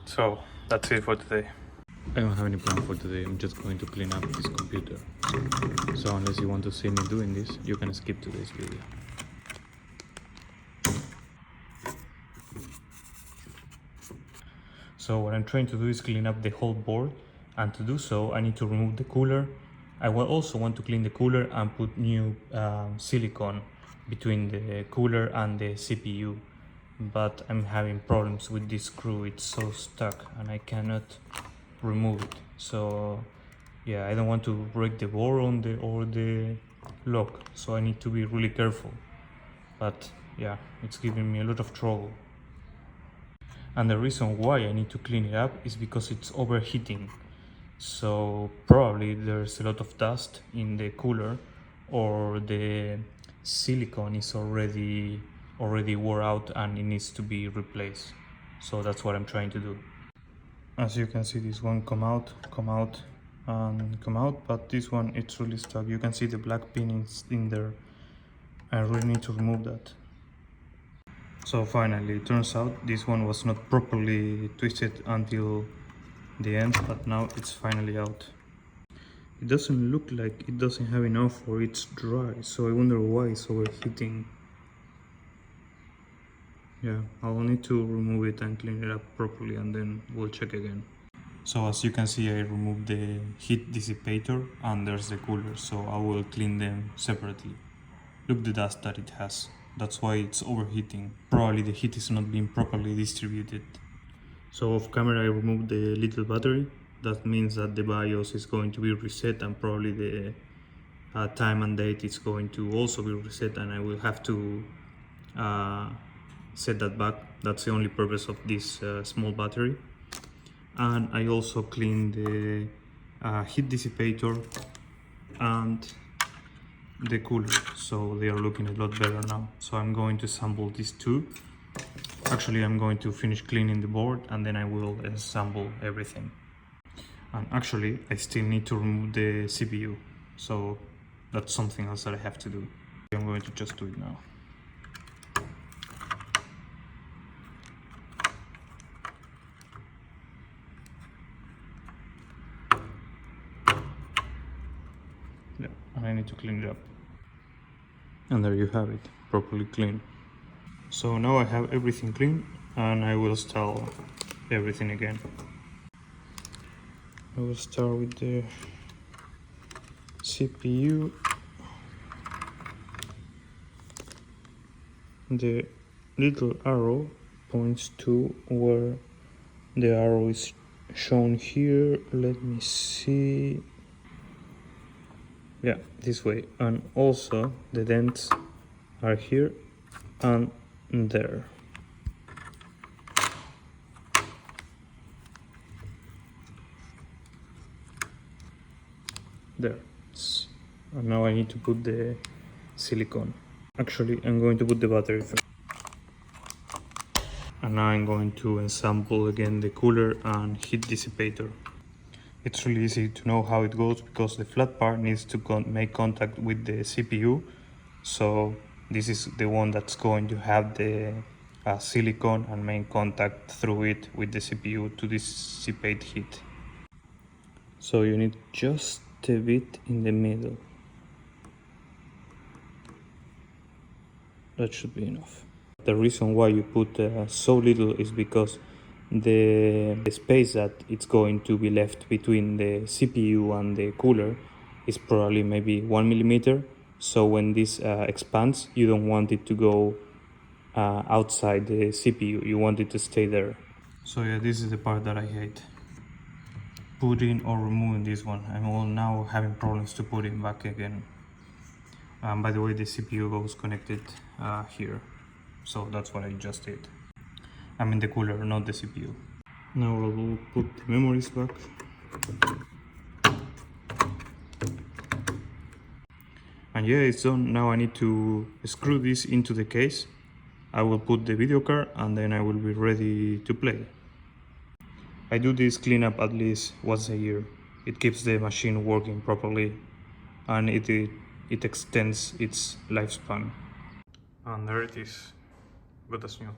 So that's it for today. I don't have any plan for today. I'm just going to clean up this computer. So unless you want to see me doing this, you can skip to this video. So what I'm trying to do is clean up the whole board, and to do so I need to remove the cooler. I will also want to clean the cooler and put new silicone between the cooler and the CPU, but I'm having problems with this screw. It's so stuck and I cannot remove it. So yeah, I don't want to break the board or the lock, so I need to be really careful. But yeah, it's giving me a lot of trouble. And the reason why I need to clean it up is because it's overheating. So probably there's a lot of dust in the cooler, or the silicone is already wore out and it needs to be replaced. So that's what I'm trying to do. As you can see, this one come out, but this one, it's really stuck. You can see the black pin is in there. I really need to remove that. So finally, it turns out this one was not properly twisted until the end, but now it's finally out. It doesn't look like it doesn't have enough, or it's dry, so I wonder why it's overheating. Yeah, I'll need to remove it and clean it up properly, and then we'll check again. So as you can see, I removed the heat dissipator and there's the cooler, so I will clean them separately. Look the dust that it has. That's why it's overheating. Probably the heat is not being properly distributed. So off camera I removed the little battery. That means that the BIOS is going to be reset, and probably the time and date is going to also be reset, and I will have to set that back. That's the only purpose of this small battery. And I also cleaned the heat dissipator and the cooler, so they are looking a lot better now. So I'm going to assemble these two. Actually, I'm going to finish cleaning the board and then I will assemble everything. And actually, I still need to remove the CPU, so that's something else that I have to do. I'm going to just do it now. Yeah, and I need to clean it up. And there you have it, properly clean. So now I have everything clean, and I will install everything again. I will start with the CPU. The little arrow points to where the arrow is shown here. Let me see. Yeah, this way. And also the dents are here and there. There. And now I need to put the silicone. Actually, I'm going to put the battery first. And now I'm going to assemble again the cooler and heat dissipator. It's really easy to know how it goes because the flat part needs to make contact with the CPU. So this is the one that's going to have the silicone and make contact through it with the CPU to dissipate heat. So you need just a bit in the middle. That should be enough. The reason why you put so little is because the space that it's going to be left between the CPU and the cooler is probably maybe 1 millimeter. So when this expands, you don't want it to go outside the CPU. You want it to stay there. So yeah, this is the part that I hate. Putting or removing this one. I'm now having problems to put it back again. By the way, the CPU goes connected here. So that's what I just did. I mean the cooler, not the CPU. Now I will put the memories back. And yeah, it's done. Now I need to screw this into the case. I will put the video card and then I will be ready to play. I do this cleanup at least once a year. It keeps the machine working properly and it extends its lifespan. And there it is, good as new.